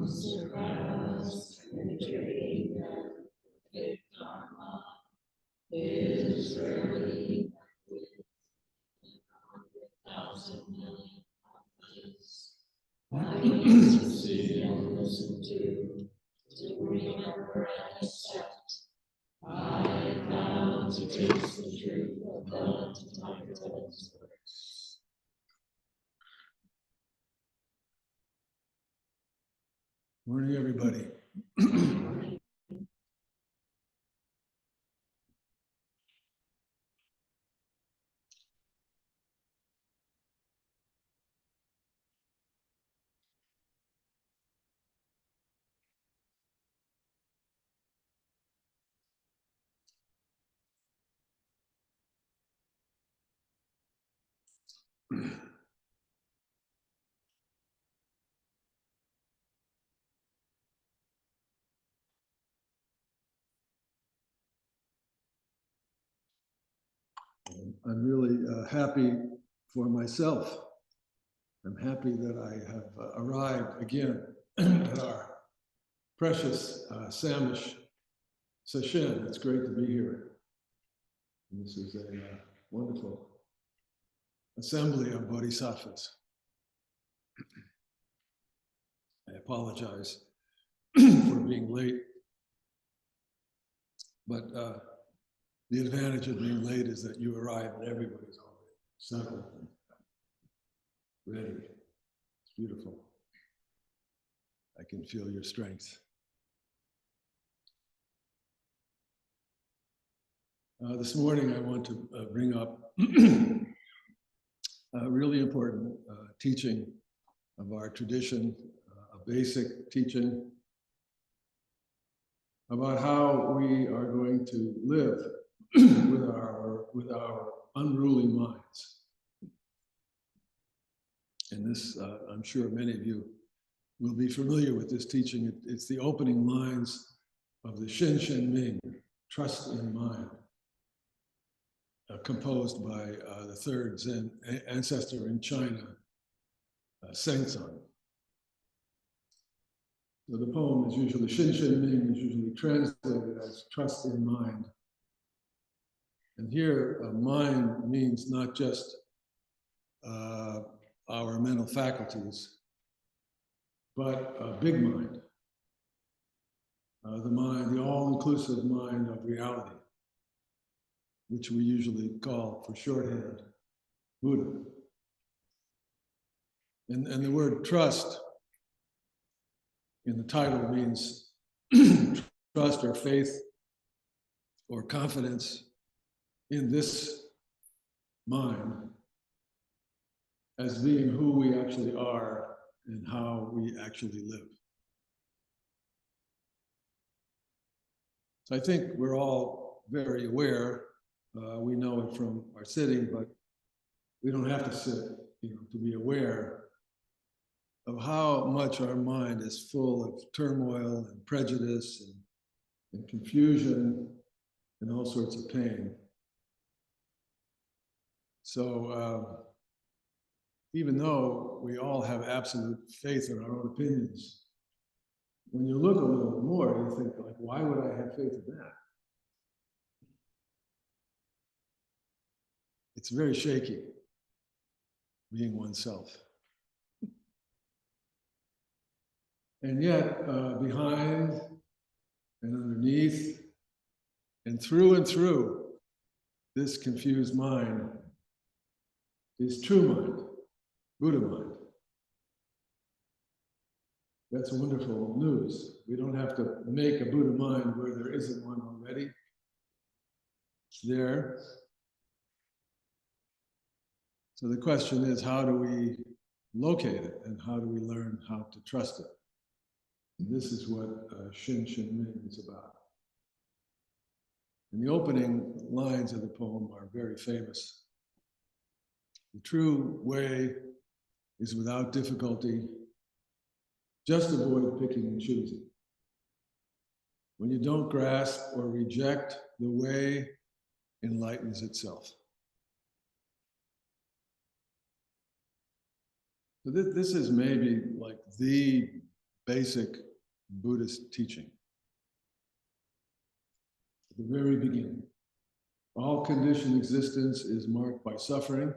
surpassed, penetrating the Dharma is rarely with 100,000 million others. I can see and listen to remember and accept. I vow to taste the truth of the Dharma's words. Morning, everybody. I'm really happy for myself. I'm happy that I have arrived again at our precious Samish Sesshin. It's great to be here. And this is a wonderful assembly of bodhisattvas. I apologize for being late, but the advantage of being late is that you arrive and everybody's already settled and ready. It's beautiful. I can feel your strength. This morning I want to bring up a really important teaching of our tradition, a basic teaching about how we are going to live with our unruly minds. And this, I'm sure many of you will be familiar with this teaching. It's the opening lines of the Xinxinming, Trust in Mind, composed by the third Zen ancestor in China, Seng-ts'an. So the poem is usually, Xinxinming is usually translated as trust in mind. And here, mind means not just our mental faculties, but a big mind. The mind, the all-inclusive mind of reality, which we usually call, for shorthand, Buddha. And the word trust in the title means trust or faith or confidence in this mind as being who we actually are and how we actually live. So I think we're all very aware, we know it from our sitting, but we don't have to sit, to be aware of how much our mind is full of turmoil and prejudice and confusion and all sorts of pain. So even though we all have absolute faith in our own opinions, when you look a little more, you think, like, why would I have faith in that? It's very shaky, being oneself. And yet, behind and underneath and through this confused mind is true mind, Buddha mind. That's wonderful news. We don't have to make a Buddha mind where there isn't one already. It's there. So the question is, how do we locate it and how do we learn how to trust it? And this is what Xinxinming is about. And the opening lines of the poem are very famous. The true way is without difficulty. Just avoid picking and choosing. When you don't grasp or reject, the way enlightens itself. So this is maybe like the basic Buddhist teaching. At the very beginning, all conditioned existence is marked by suffering.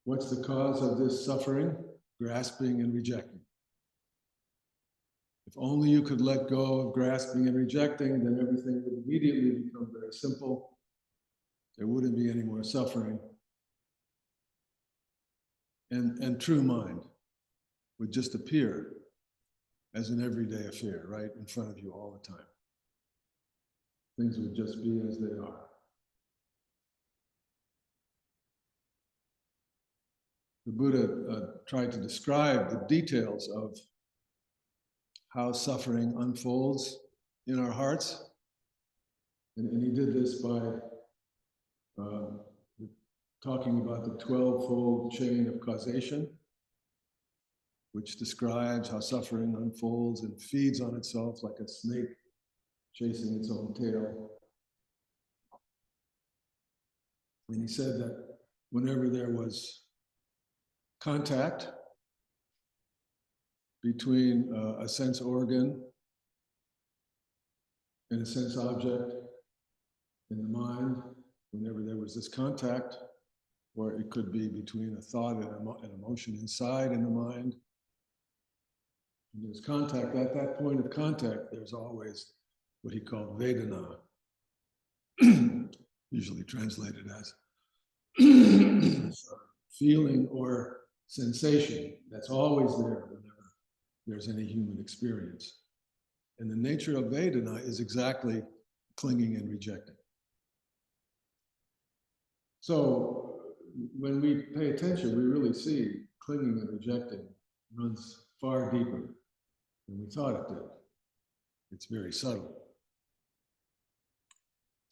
What's the cause of this suffering? Grasping and rejecting. If only you could let go of grasping and rejecting, then everything would immediately become very simple. There wouldn't be any more suffering. And true mind would just appear as an everyday affair right in front of you all the time. Things would just be as they are. The Buddha tried to describe the details of how suffering unfolds in our hearts. And he did this by talking about the 12-fold chain of causation, which describes how suffering unfolds and feeds on itself like a snake chasing its own tail. And he said that whenever there was contact between a sense organ and a sense object in the mind, whenever there was this contact, or it could be between a thought and an emotion inside in the mind, and there's contact. At that point of contact, there's always what he called Vedana, usually translated as feeling or sensation. That's always there whenever there's any human experience. And the nature of Vedana is exactly clinging and rejecting. So when we pay attention, we really see clinging and rejecting runs far deeper than we thought it did. It's very subtle.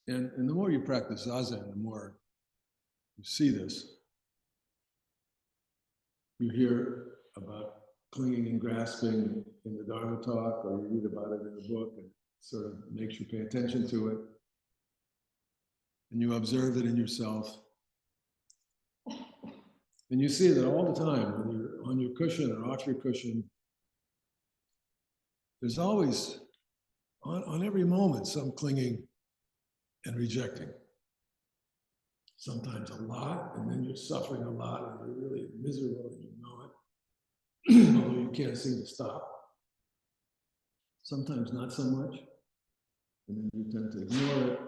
And the more you practice Zazen, the more you see this. You hear about clinging and grasping in the Dharma talk, or you read about it in a book, and it sort of makes you pay attention to it. And you observe it in yourself. And you see that all the time, when you're on your cushion or off your cushion, there's always, on every moment, some clinging and rejecting. Sometimes a lot, and then you're suffering a lot, and you're really miserable, and you know it, although you can't seem to stop. Sometimes not so much, and then you tend to ignore it.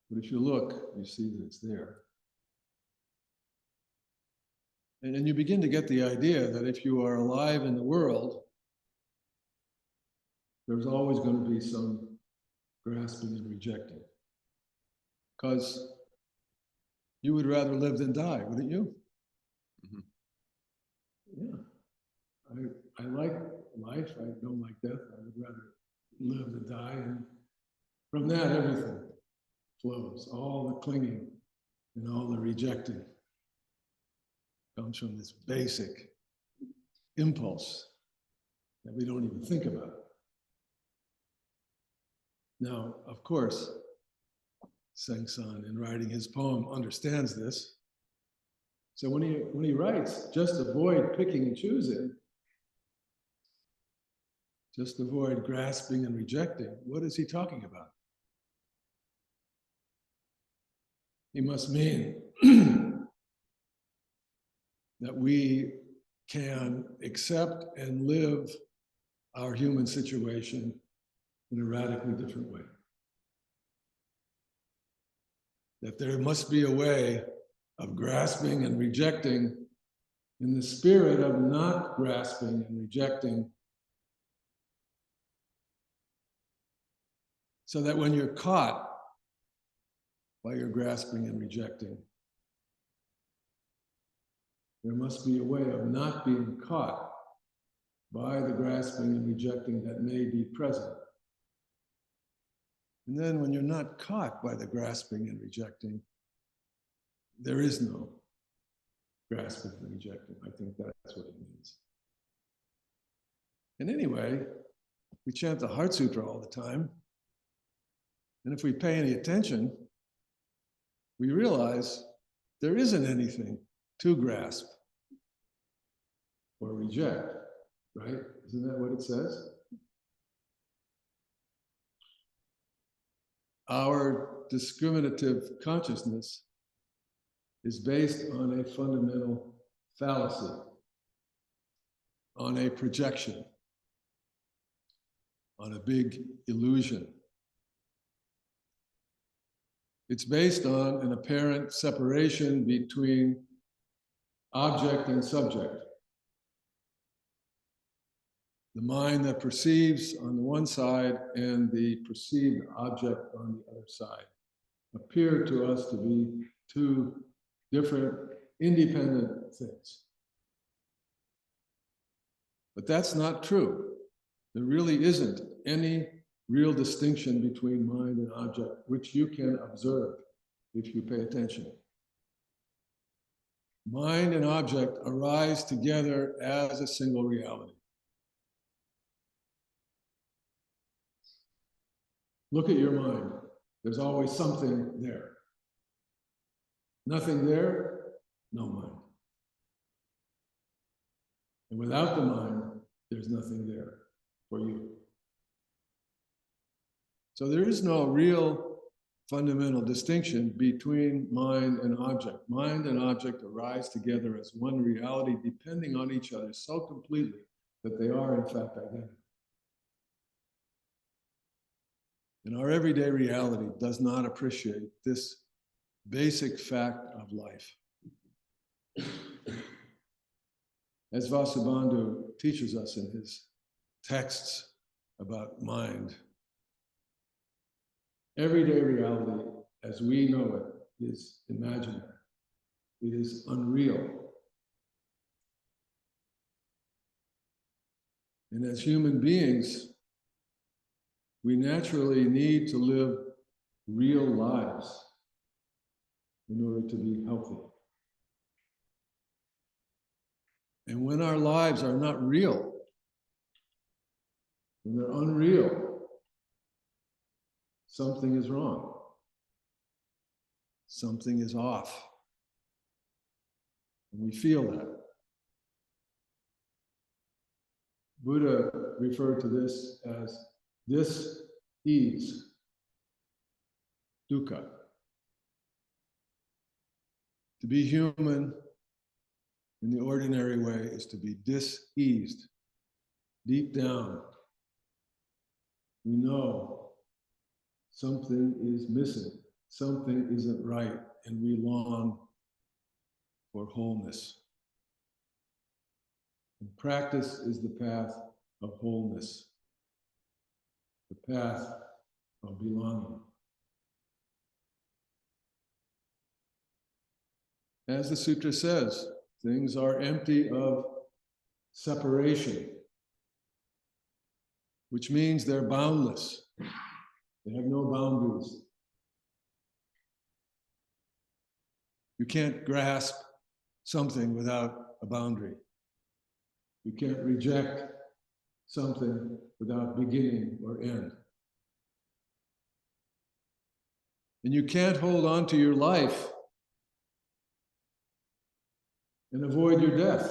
But if you look, you see that it's there. And then you begin to get the idea that if you are alive in the world, there's always going to be some grasping and rejecting. Because you would rather live than die, wouldn't you? Mm-hmm. Yeah. I like life. I don't like death. I would rather live than die. And from that, everything flows. All the clinging and all the rejecting comes from this basic impulse that we don't even think about. Now, of course, Seng-ts'an, in writing his poem, understands this. So when he writes, just avoid picking and choosing, just avoid grasping and rejecting, what is he talking about? He must mean that we can accept and live our human situation in a radically different way. That there must be a way of grasping and rejecting in the spirit of not grasping and rejecting, so that when you're caught by your grasping and rejecting, there must be a way of not being caught by the grasping and rejecting that may be present. And then when you're not caught by the grasping and rejecting, there is no grasping and rejecting. I think that's what it means. And anyway, we chant the Heart Sutra all the time. And if we pay any attention, we realize there isn't anything to grasp or reject. right? Isn't that what it says? Our discriminative consciousness is based on a fundamental fallacy, on a projection, on a big illusion. It's based on an apparent separation between object and subject. The mind that perceives on the one side and the perceived object on the other side appear to us to be two different, independent things. But that's not true. There really isn't any real distinction between mind and object, which you can observe if you pay attention. Mind and object arise together as a single reality. Look at your mind. There's always something there. Nothing there, no mind. And without the mind, there's nothing there for you. So there is no real fundamental distinction between mind and object. Mind and object arise together as one reality, depending on each other so completely that they are in fact identical. And our everyday reality does not appreciate this basic fact of life. As Vasubandhu teaches us in his texts about mind, everyday reality as we know it is imaginary. It is unreal. And as human beings, we naturally need to live real lives in order to be healthy. And when our lives are not real, when they're unreal, something is wrong. Something is off. And we feel that. Buddha referred to this as dis-ease, dukkha. To be human in the ordinary way is to be dis-eased. Deep down, we know something is missing, something isn't right, and we long for wholeness. And practice is the path of wholeness, the path of belonging. As the sutra says, things are empty of separation, which means they're boundless. They have no boundaries. You can't grasp something without a boundary. You can't reject something without beginning or end. And you can't hold on to your life and avoid your death.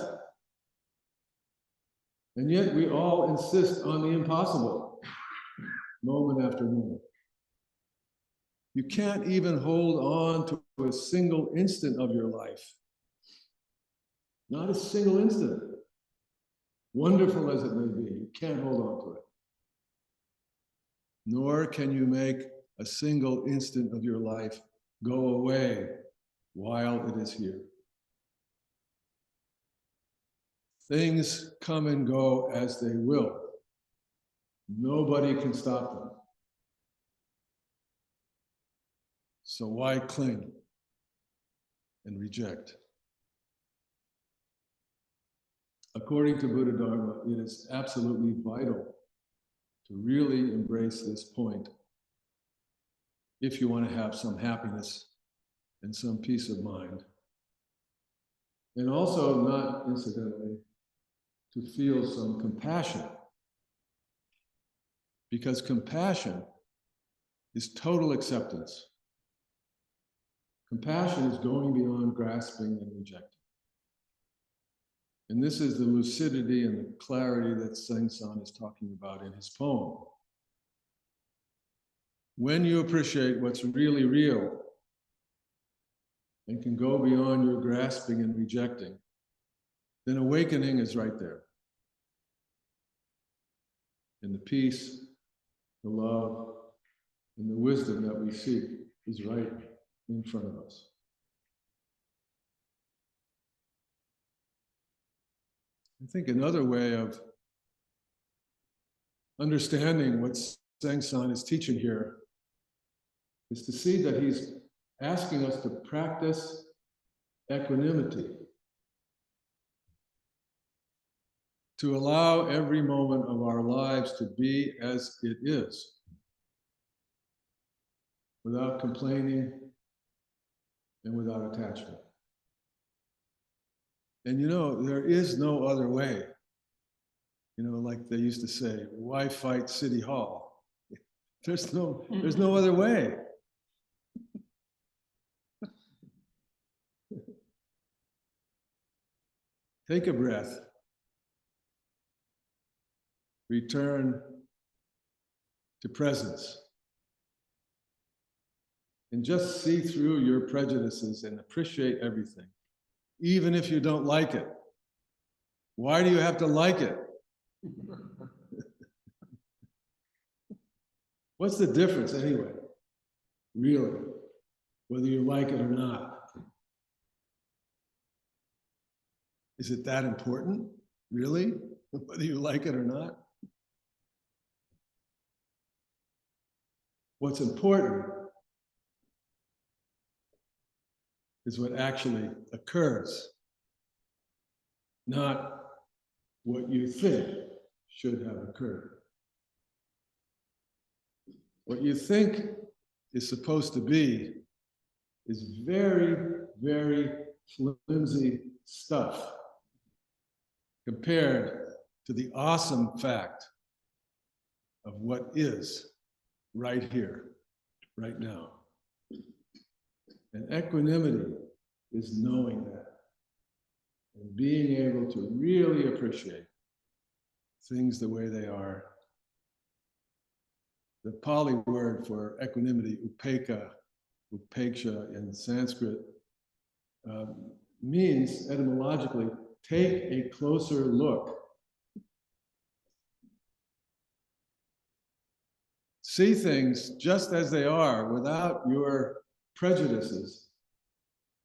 And yet we all insist on the impossible, moment after moment. You can't even hold on to a single instant of your life. Not a single instant. Wonderful as it may be, you can't hold on to it. Nor can you make a single instant of your life go away while it is here. Things come and go as they will. Nobody can stop them. So why cling and reject? According to Buddha Dharma, it is absolutely vital to really embrace this point if you want to have some happiness and some peace of mind. And also, not incidentally, to feel some compassion. Because compassion is total acceptance. Compassion is going beyond grasping and rejecting. And this is the lucidity and the clarity that Seng-ts'an is talking about in his poem. When you appreciate what's really real and can go beyond your grasping and rejecting, then awakening is right there. And the peace, the love, and the wisdom that we seek is right in front of us. I think another way of understanding what Seng-ts'an is teaching here is to see that he's asking us to practice equanimity, to allow every moment of our lives to be as it is, without complaining and without attachment. And you know, there is no other way. You know, like they used to say, why fight City Hall? There's no other way. Take a breath. Return to presence. And just see through your prejudices and appreciate everything, even if you don't like it. Why do you have to like it? What's the difference anyway? Really, whether you like it or not. Is it that important? Really? Whether you like it or not? What's important is what actually occurs, not what you think should have occurred. What you think is supposed to be is very, very flimsy stuff compared to the awesome fact of what is right here, right now. And equanimity is knowing that and being able to really appreciate things the way they are. The Pali word for equanimity, upeksha in Sanskrit, means etymologically, take a closer look. See things just as they are without your prejudices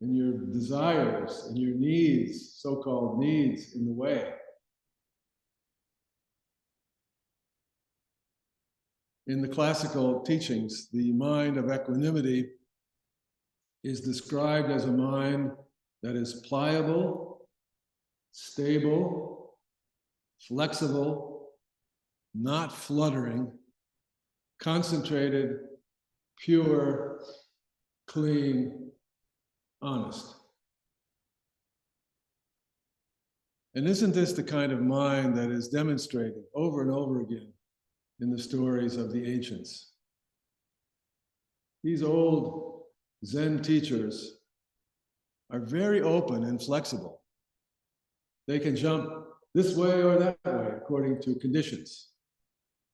and your desires and your needs, so-called needs, in the way. In the classical teachings, the mind of equanimity is described as a mind that is pliable, stable, flexible, not fluttering, concentrated, pure, clean, honest. And isn't this the kind of mind that is demonstrated over and over again in the stories of the ancients? These old Zen teachers are very open and flexible. They can jump this way or that way according to conditions.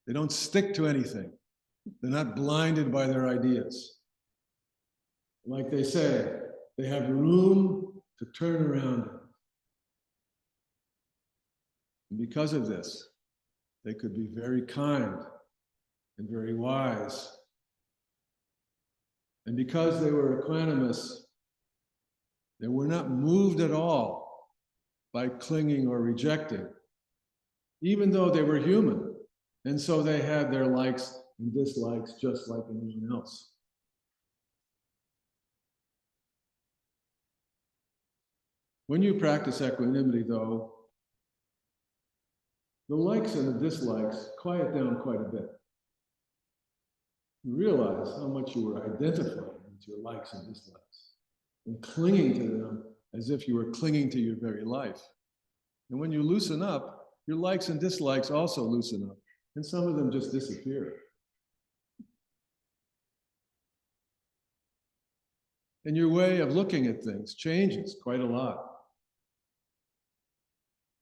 They don't stick to anything. They're not blinded by their ideas. Like they say, they have room to turn around. And because of this, they could be very kind and very wise. And because they were equanimous, they were not moved at all by clinging or rejecting, even though they were human. And so they had their likes and dislikes just like anyone else. When you practice equanimity, though, the likes and the dislikes quiet down quite a bit. You realize how much you were identifying with your likes and dislikes and clinging to them as if you were clinging to your very life. And when you loosen up, your likes and dislikes also loosen up, and some of them just disappear. And your way of looking at things changes quite a lot.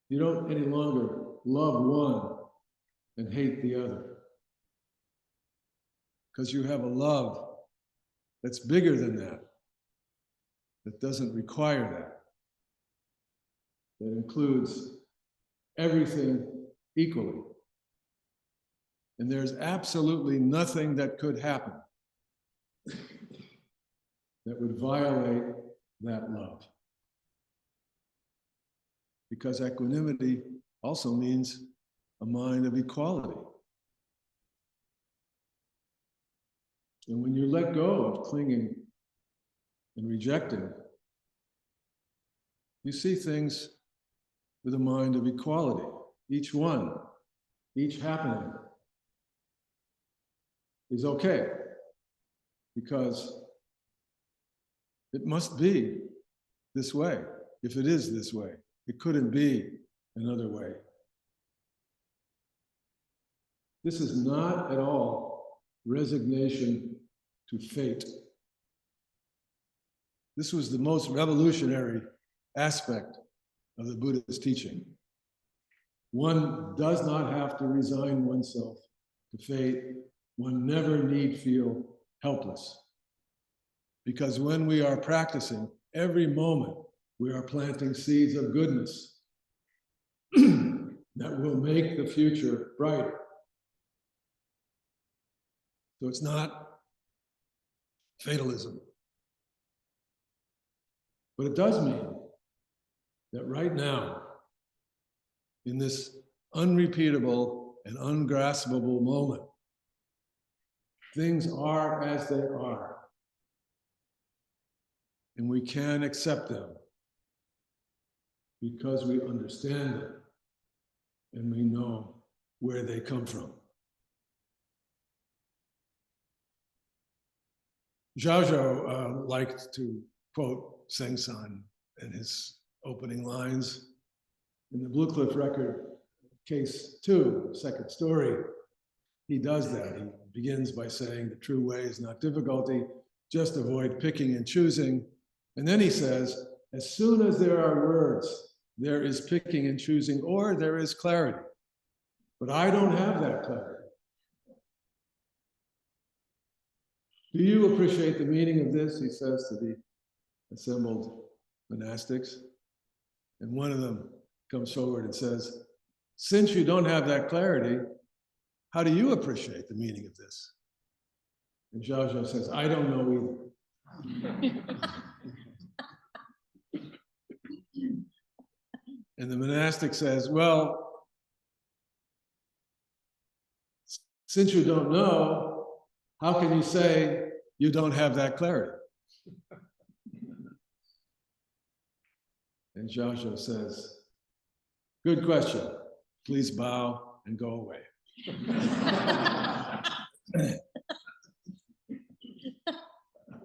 You don't any longer love one and hate the other, because you have a love that's bigger than that, that doesn't require that includes everything equally. And there's absolutely nothing that could happen that would violate that love. Because equanimity also means a mind of equality. And when you let go of clinging and rejecting, you see things with a mind of equality. Each one, each happening is okay, because it must be this way. If it is this way, it couldn't be another way. This is not at all resignation to fate. This was the most revolutionary aspect of the Buddha's teaching. One does not have to resign oneself to fate. One never need feel helpless. Because when we are practicing, every moment we are planting seeds of goodness that will make the future brighter. So it's not fatalism. But it does mean that right now, in this unrepeatable and ungraspable moment, things are as they are. And we can accept them because we understand them and we know where they come from. Zhao liked to quote Seng-ts'an in his opening lines. In the Blue Cliff Record, case 2, second story, he does that. He begins by saying the true way is not difficulty, just avoid picking and choosing. And then he says, as soon as there are words, there is picking and choosing, or there is clarity. But I don't have that clarity. Do you appreciate the meaning of this? He says to the assembled monastics. And one of them comes forward and says, since you don't have that clarity, how do you appreciate the meaning of this? And Zhao says, I don't know either. And the monastic says, well, since you don't know, how can you say you don't have that clarity? And Zhao says, good question. Please bow and go away.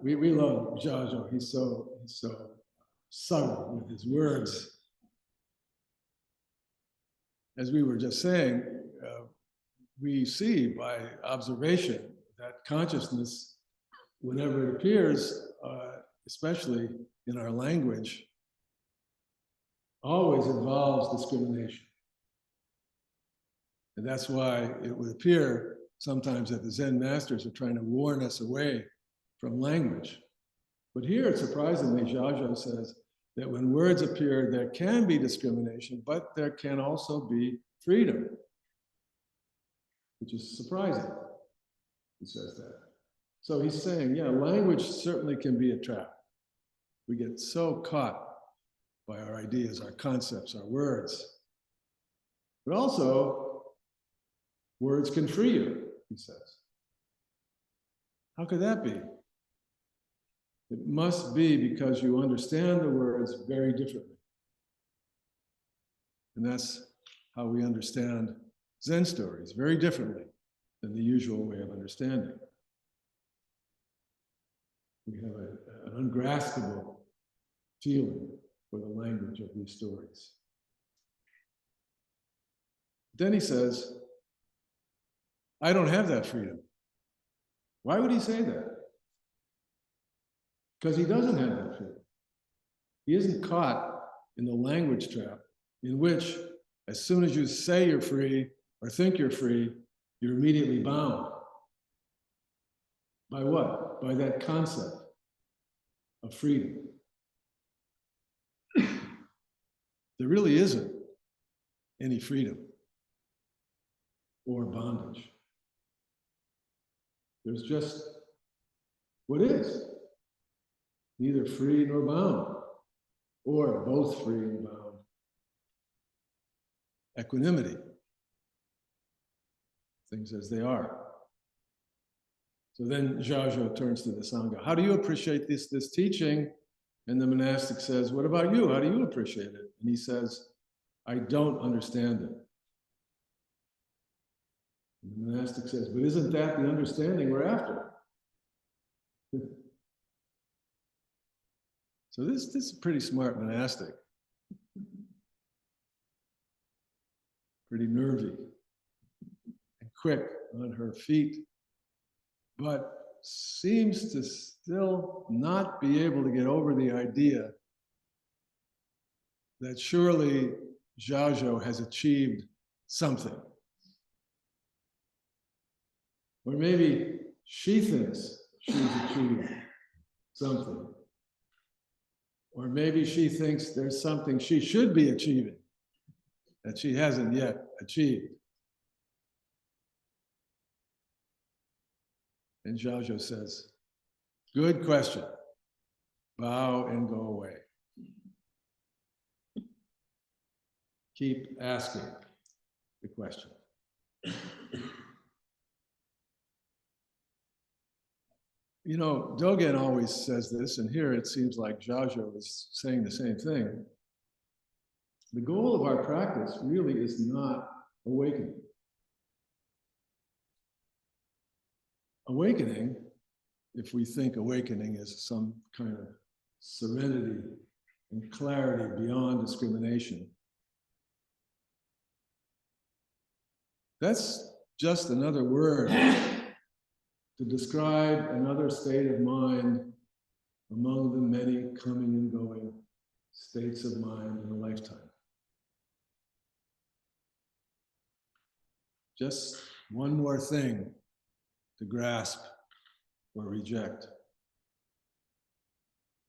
we love Zhao. He's so subtle with his words. As we were just saying, we see by observation that consciousness, whenever it appears, especially in our language, always involves discrimination. And that's why it would appear sometimes that the Zen masters are trying to warn us away from language. But here, surprisingly, Zhao says that when words appear, there can be discrimination, but there can also be freedom, which is surprising. He says that. So he's saying, yeah, language certainly can be a trap. We get so caught by our ideas, our concepts, our words. But also, words can free you, he says. How could that be? It must be because you understand the words very differently. And that's how we understand Zen stories, very differently than the usual way of understanding. We have an ungraspable feeling for the language of these stories. Then he says, I don't have that freedom. Why would he say that? Because he doesn't have that freedom. He isn't caught in the language trap in which As soon as you say you're free or think you're free, you're immediately bound. By what? By that concept of freedom. There really isn't any freedom or bondage. There's just what is, neither free nor bound, or both free and bound. Equanimity, things as they are. So then Zhaozhou turns to the Sangha. How do you appreciate this teaching? And the monastic says, what about you? How do you appreciate it? And he says, I don't understand it. And the monastic says, but isn't that the understanding we're after? So this is a pretty smart monastic. Pretty nervy and quick on her feet, but seems to still not be able to get over the idea that surely Zhaozhou has achieved something. Or maybe she thinks she's achieved something. Or maybe she thinks there's something she should be achieving that she hasn't yet achieved. And Zhaozhou says, good question. Bow and go away. Keep asking the question. You know, Dogen always says this, and here it seems like Zhaozhou is saying the same thing. The goal of our practice really is not awakening. Awakening, if we think awakening is some kind of serenity and clarity beyond discrimination, that's just another word to describe another state of mind among the many coming and going states of mind in a lifetime. Just one more thing to grasp or reject.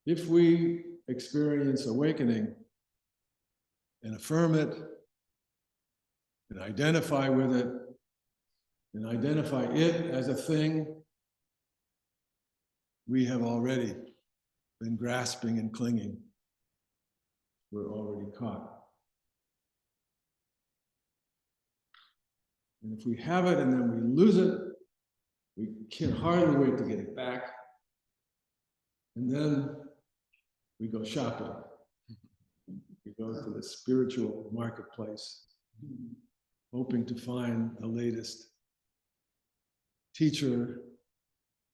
If we experience awakening and affirm it and identify with it and identify it as a thing, we have already been grasping and clinging. We're already caught. And if we have it and then we lose it, we can hardly wait to get it back. And then we go shopping. We go to the spiritual marketplace, hoping to find the latest teacher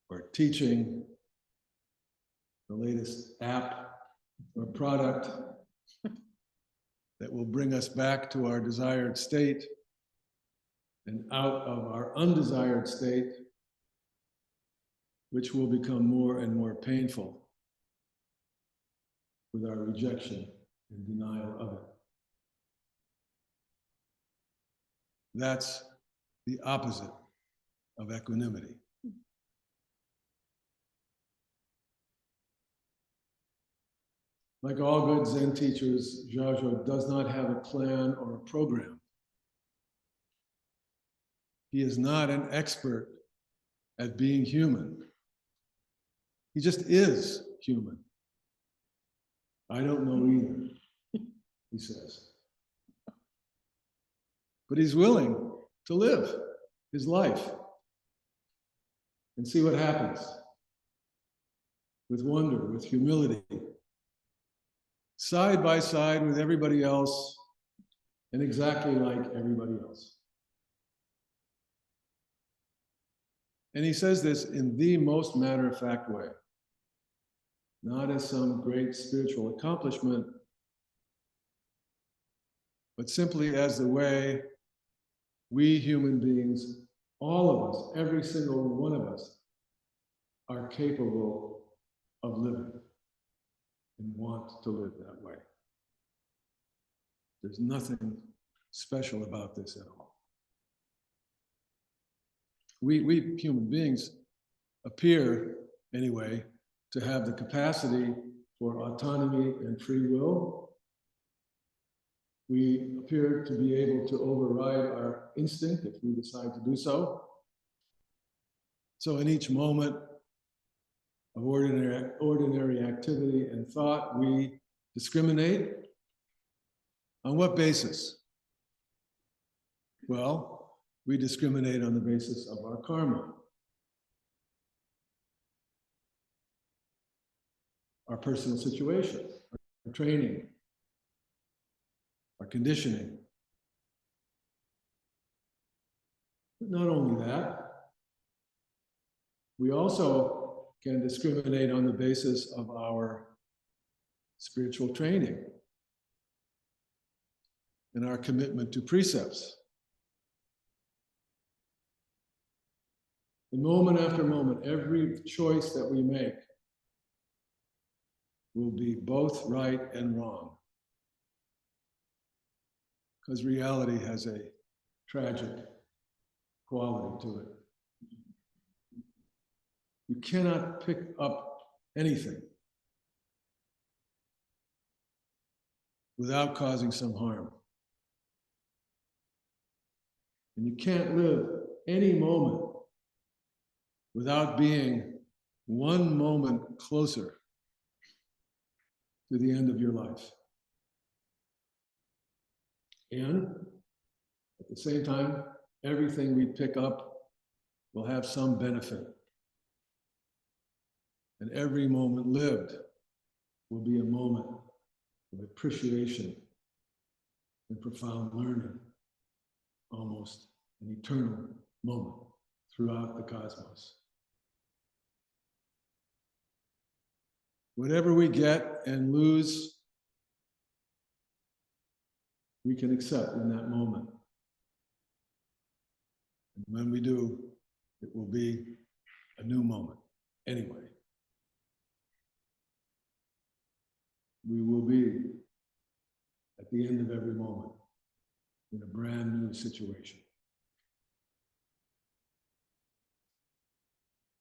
or teaching, the latest app or product that will bring us back to our desired state and out of our undesired state, which will become more and more painful with our rejection and denial of it. That's the opposite of equanimity. Like all good Zen teachers, Zhaozhou does not have a plan or a program. He is not an expert at being human. He just is human. I don't know either, he says. But he's willing to live his life and see what happens with wonder, with humility, side by side with everybody else and exactly like everybody else. And he says this in the most matter-of-fact way, not as some great spiritual accomplishment, but simply as the way we human beings, all of us, every single one of us, are capable of living and want to live that way. There's nothing special about this at all. We human beings appear, anyway, to have the capacity for autonomy and free will. We appear to be able to override our instinct if we decide to do so. So in each moment of ordinary activity and thought, we discriminate. On what basis? Well, we discriminate on the basis of our karma, our personal situation, our training, our conditioning. But not only that, we also can discriminate on the basis of our spiritual training and our commitment to precepts. And moment after moment, every choice that we make will be both right and wrong. Because reality has a tragic quality to it. You cannot pick up anything without causing some harm. And you can't live any moment without being one moment closer to the end of your life. And at the same time, everything we pick up will have some benefit. And every moment lived will be a moment of appreciation and profound learning, almost an eternal moment throughout the cosmos. Whatever we get and lose, we can accept in that moment. And when we do, it will be a new moment anyway. We will be at the end of every moment in a brand new situation.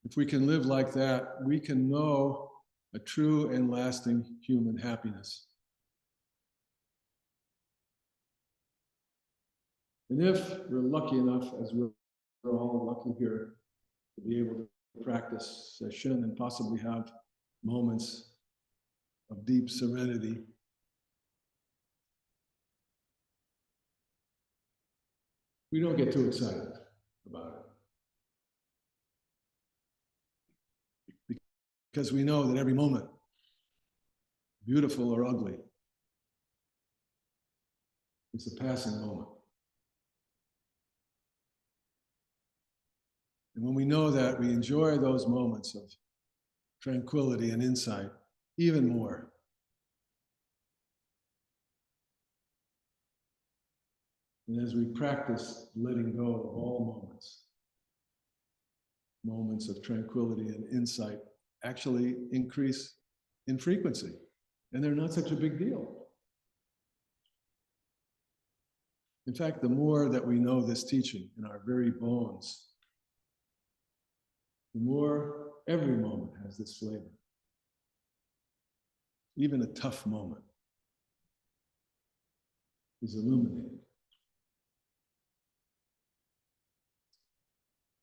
If we can live like that, we can know a true and lasting human happiness. And if we're lucky enough, as we're all lucky here, to be able to practice Sesshin and possibly have moments of deep serenity, we don't get too excited about it. Because we know that every moment, beautiful or ugly, is a passing moment. And when we know that, we enjoy those moments of tranquility and insight even more. And as we practice letting go of all moments of tranquility and insight actually increase in frequency. And they're not such a big deal. In fact, the more that we know this teaching in our very bones, the more every moment has this flavor. Even a tough moment is illuminated.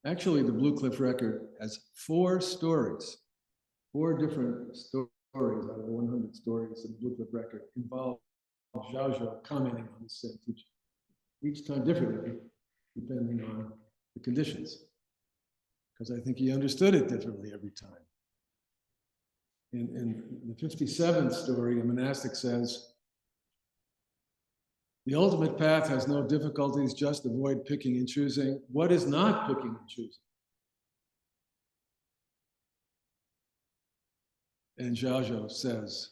Actually, the Blue Cliff record has 4 stories, 4 different stories out of the 100 stories in the Blue Cliff record involve Zhao commenting on the same teaching, each time differently, depending on the conditions. Because I think he understood it differently every time. In the 57th story, a monastic says, the ultimate path has no difficulties, just avoid picking and choosing. What is not picking and choosing? And Zhao says,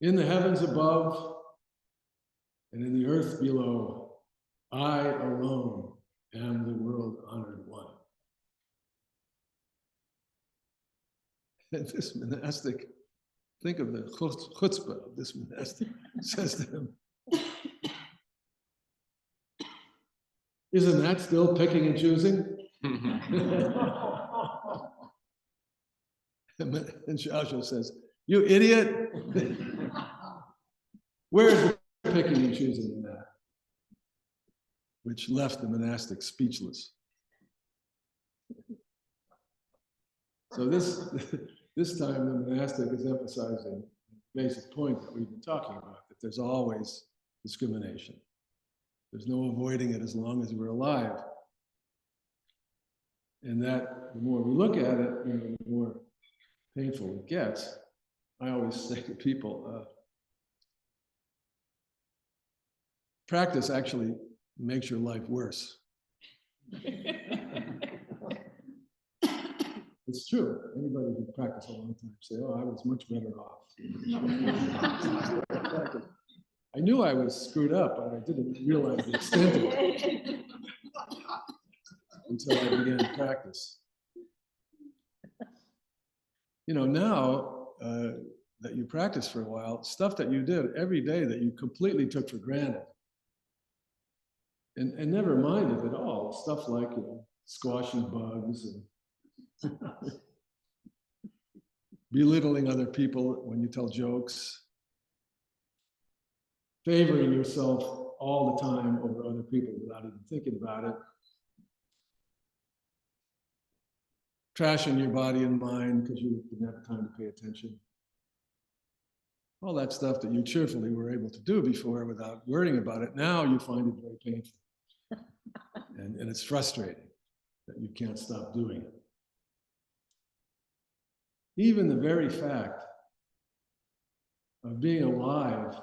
in the heavens above and in the earth below, I alone am the world honored one. And this monastic, think of the chutzpah of this monastic, says to him, Isn't that still picking and choosing? And Xiaozhou says, you idiot. Where's the picking and choosing in that? Which left the monastic speechless. So this time the monastic is emphasizing the basic point that we've been talking about, that there's always discrimination. There's no avoiding it as long as we're alive. And that the more we look at it, the more painful it gets. I always say to people, practice actually makes your life worse. It's true. Anybody who practiced a long time say, oh, I was much better off. I knew I was screwed up, but I didn't realize the extent of it until I began to practice. Now that you practice for a while, stuff that you did every day that you completely took for granted, and never minded at all, stuff like squashing bugs and belittling other people when you tell jokes, favoring yourself all the time over other people without even thinking about it, trashing your body and mind because you didn't have time to pay attention. All that stuff that you cheerfully were able to do before without worrying about it, now you find it very painful. And it's frustrating that you can't stop doing it. Even the very fact of being alive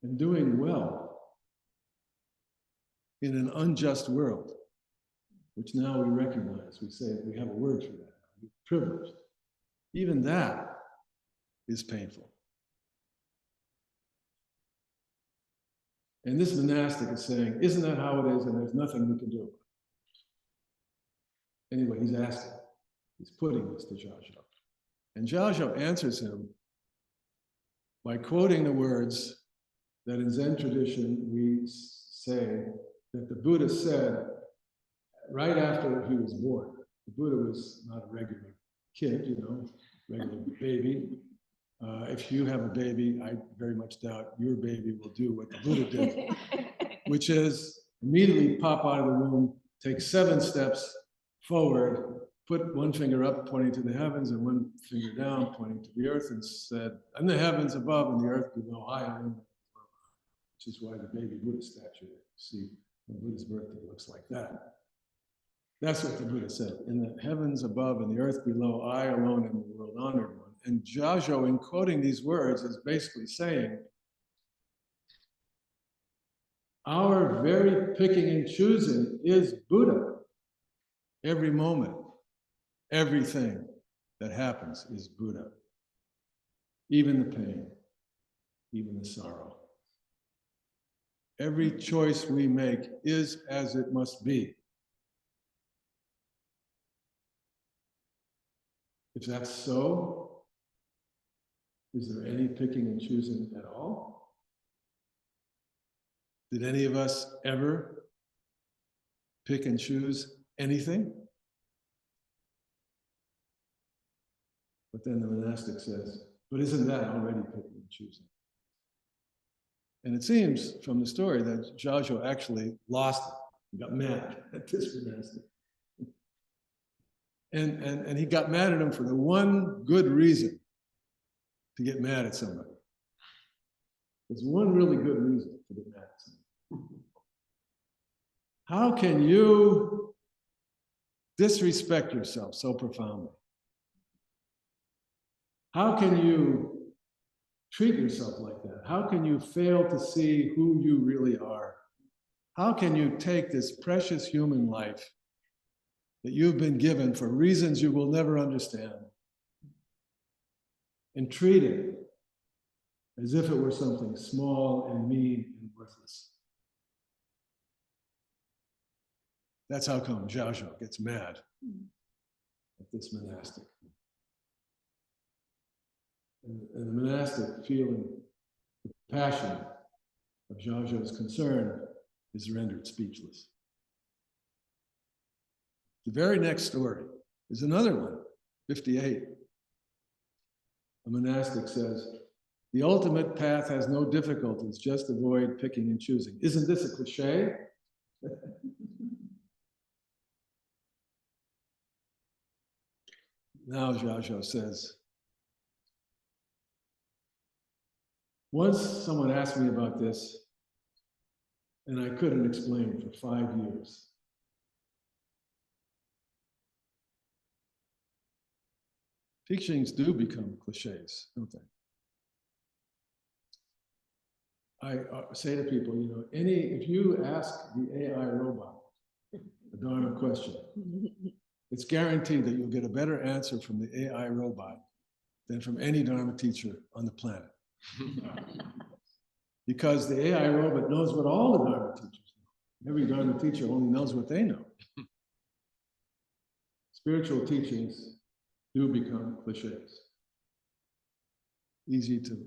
and doing well in an unjust world, which now we recognize, we say we have a word for that, we're privileged. Even that is painful. And this monastic is saying, isn't that how it is? And there's nothing we can do. Anyway, he's asking, he's putting this to Xiaozhou. And Xiaozhou answers him by quoting the words that in Zen tradition we say that the Buddha said right after he was born. The Buddha was not a regular kid, regular baby. If you have a baby, I very much doubt your baby will do what the Buddha did, which is immediately pop out of the womb, take 7 steps forward, put one finger up pointing to the heavens and one finger down pointing to the earth, and said, and the heavens above and the earth below, I am, which is why the baby Buddha statue, you see, on Buddha's birthday looks like that. That's what the Buddha said. In the heavens above and the earth below, I alone am the world honored one. And Xiaozhou, in quoting these words, is basically saying, our very picking and choosing is Buddha. Every moment, everything that happens is Buddha. Even the pain, even the sorrow. Every choice we make is as it must be. If that's so, is there any picking and choosing at all? Did any of us ever pick and choose anything? But then the monastic says, but isn't that already picking and choosing? And it seems from the story that Xiaozhou actually lost it. He got mad at this monastic. And he got mad at him for the one good reason to get mad at somebody. There's one really good reason to get mad at somebody. How can you disrespect yourself so profoundly? How can you treat yourself like that? How can you fail to see who you really are? How can you take this precious human life that you've been given for reasons you will never understand and treat it as if it were something small and mean and worthless? That's how come Xiaozhou gets mad at this monastic. And the monastic, feeling the passion of Xiaozhou's concern, is rendered speechless. The very next story is another one, 58. A monastic says, the ultimate path has no difficulties, just avoid picking and choosing. Isn't this a cliche? Now Zhao says, once someone asked me about this, and I couldn't explain for 5 years. Teachings do become cliches, don't they? I say to people, you know, if you ask the AI robot a Dharma question, it's guaranteed that you'll get a better answer from the AI robot than from any Dharma teacher on the planet. Because the AI robot knows what all the Dharma teachers know. Every Dharma teacher only knows what they know. Spiritual teachings do become cliches. Easy to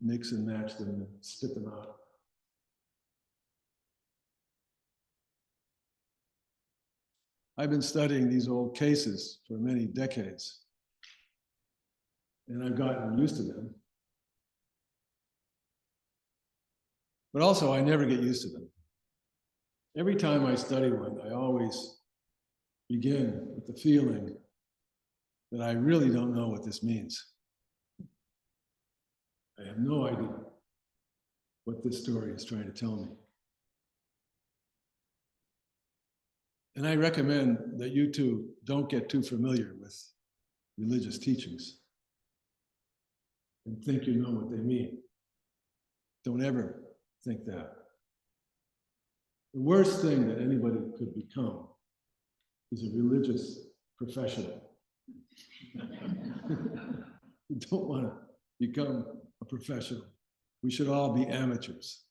mix and match them and spit them out. I've been studying these old cases for many decades, and I've gotten used to them. But also, I never get used to them. Every time I study one, I always begin with the feeling that I really don't know what this means. I have no idea what this story is trying to tell me. And I recommend that you two don't get too familiar with religious teachings and think you know what they mean. Don't ever think that. The worst thing that anybody could become is a religious professional. You don't want to become a professional. We should all be amateurs.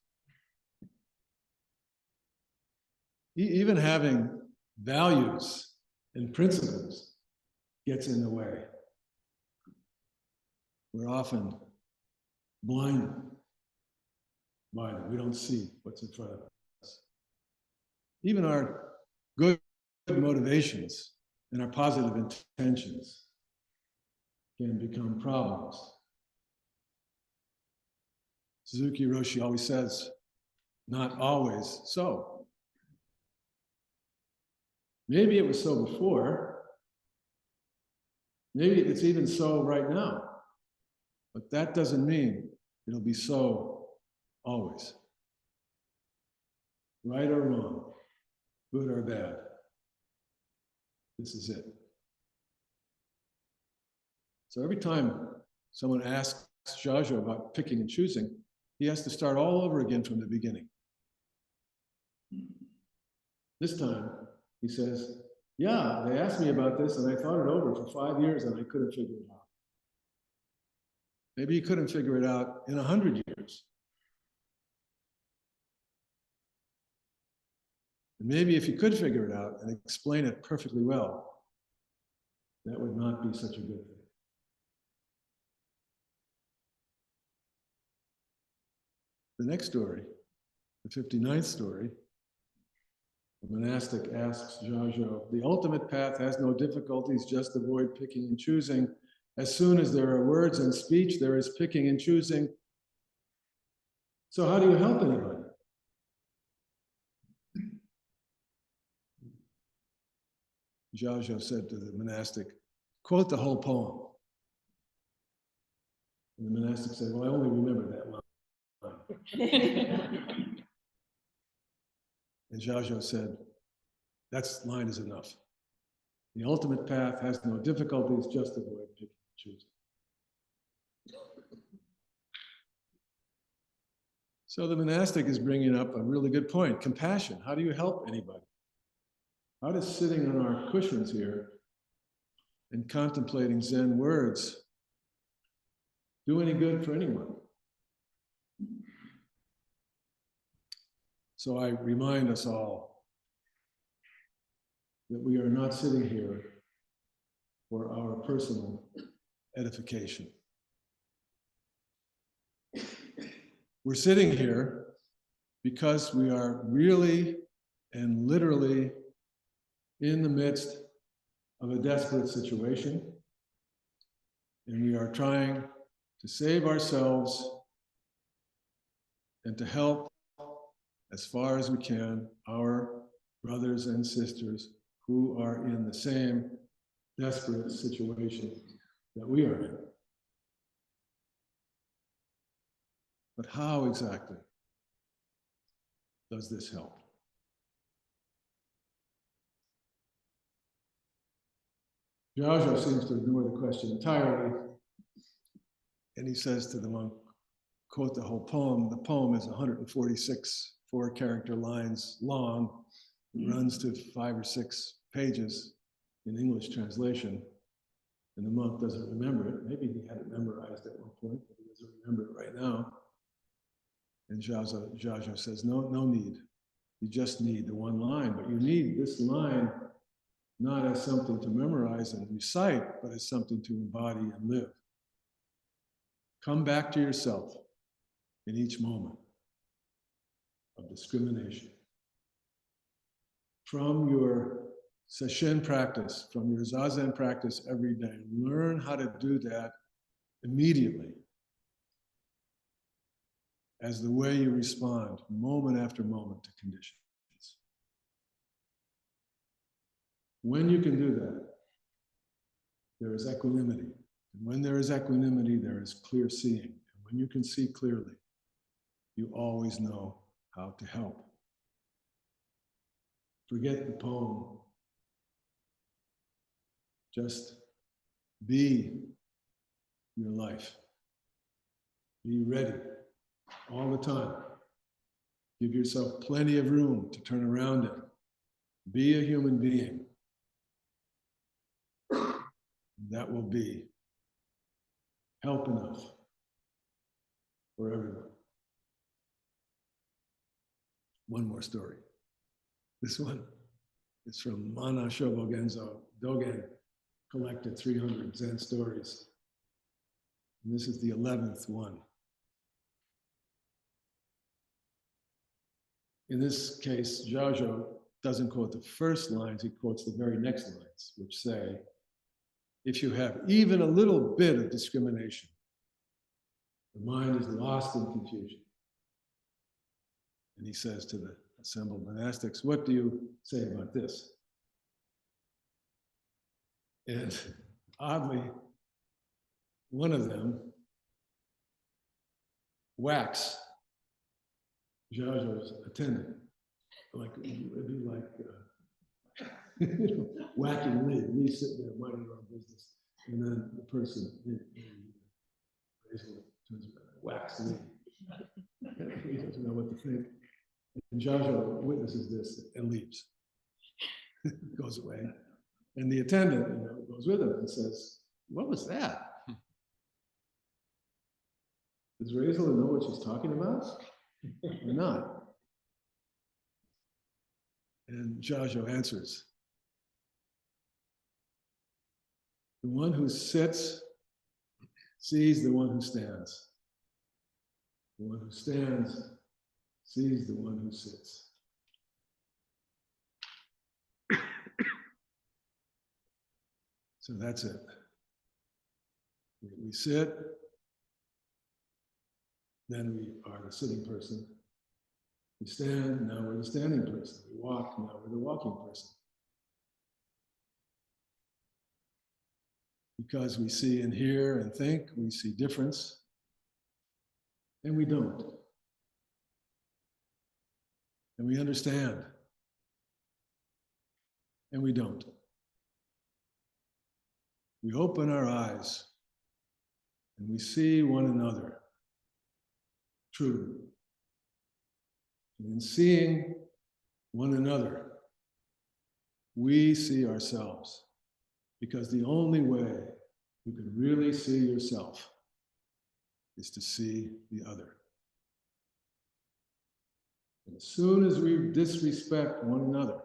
Even having values and principles gets in the way. We're often blinded by them. We don't see what's in front of us. Even our good motivations and our positive intentions can become problems. Suzuki Roshi always says, not always so. Maybe it was so before. Maybe it's even so right now. But that doesn't mean it'll be so always. Right or wrong, good or bad. This is it. So every time someone asks Zhao about picking and choosing, he has to start all over again from the beginning. This time, he says, yeah, they asked me about this and I thought it over for 5 years and I couldn't figure it out. Maybe he couldn't figure it out in 100 years. And maybe if he could figure it out and explain it perfectly well, that would not be such a good thing. The next story, the 59th story, the monastic asks Zhao, the ultimate path has no difficulties, just avoid picking and choosing. As soon as there are words and speech, there is picking and choosing. So how do you help anybody? Zhao said to the monastic, quote the whole poem. And the monastic said, well, I only remember that line. And Zhao said, that line is enough. The ultimate path has no difficulties, just avoid picking and choosing. So the monastic is bringing up a really good point, compassion. How do you help anybody? How does sitting on our cushions here and contemplating Zen words do any good for anyone? So I remind us all that we are not sitting here for our personal edification. We're sitting here because we are really and literally in the midst of a desperate situation, and we are trying to save ourselves and to help as far as we can our brothers and sisters who are in the same desperate situation that we are in. But how exactly does this help? Zhao seems to ignore the question entirely, and he says to the monk, quote the whole poem. The poem is 146 4-character lines long. It runs to 5 or 6 pages in English translation, and the monk doesn't remember it. Maybe he had it memorized at one point, but he doesn't remember it right now. And Zhao says, no need. You just need the one line, but you need this line not as something to memorize and recite, but as something to embody and live. Come back to yourself in each moment of discrimination. From your Sesshin practice, from your Zazen practice every day, learn how to do that immediately as the way you respond moment after moment to conditions. When you can do that, there is equanimity. And when there is equanimity, there is clear seeing. And when you can see clearly, you always know how to help. Forget the poem. Just be your life. Be ready all the time. Give yourself plenty of room to turn around in. Be a human being. That will be help enough for everyone. One more story. This one is from Mana Shobogenzo Dogen, collected 300 Zen stories. And this is the 11th one. In this case, Zhao doesn't quote the first lines, he quotes the very next lines, which say, if you have even a little bit of discrimination, the mind is lost in confusion. And he says to the assembled monastics, what do you say about this? And oddly, one of them whacks Zhao's attendant. Like, it'd be like whacking Lee. Lee's sitting there minding her own business. And then the person turns around, whacks Lee. He doesn't know what to think. And Zhao witnesses this and leaves. Goes away. And the attendant goes with him and says, what was that? Does Razel know what she's talking about or not? And Zhao answers, the one who sits sees the one who stands. The one who stands sees the one who sits. So that's it. We sit, then we are the sitting person. We stand, now we're the standing person. We walk, now we're the walking person. Because we see and hear and think, we see difference, and we don't. And we understand, and we don't. We open our eyes, and we see one another truly. And in seeing one another, we see ourselves. Because the only way you can really see yourself is to see the other. And as soon as we disrespect one another,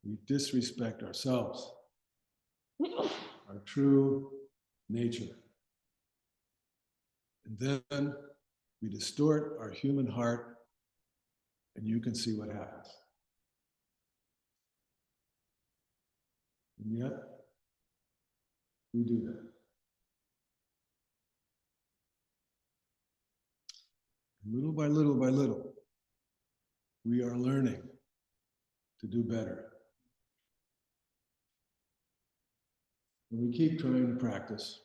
we disrespect ourselves, our true nature. And then we distort our human heart, and you can see what happens. And yet, we do that. Little by little by little, we are learning to do better. And we keep trying to practice.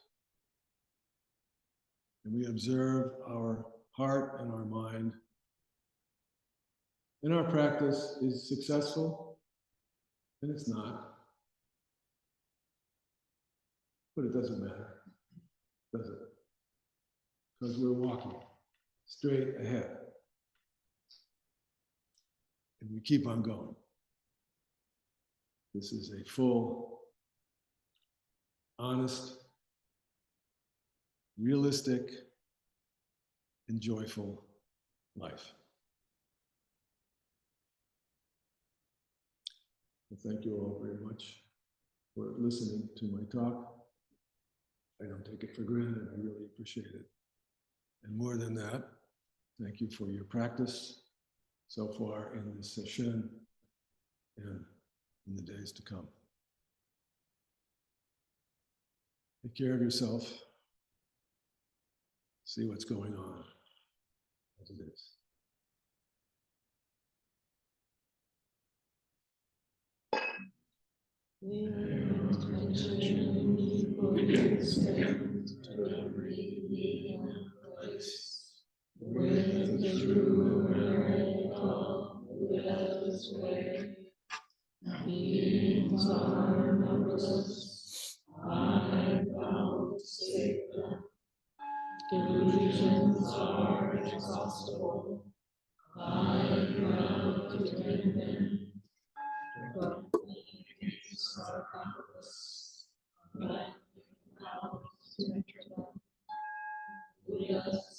And we observe our heart and our mind. And our practice is successful, and it's not. But it doesn't matter, does it? Because we're walking straight ahead. And we keep on going. This is a full, honest, realistic, and joyful life. Well, thank you all very much for listening to my talk. I don't take it for granted. I really appreciate it. And more than that, thank you for your practice so far in this session and in the days to come. Take care of yourself. See what's going on as it is. Every being place with the true miracle Buddha's way. Beings are numberless. I vow to save them. Delusions are inexhaustible. I vow to end them. But beings are countless. But how to enter them. Buddha's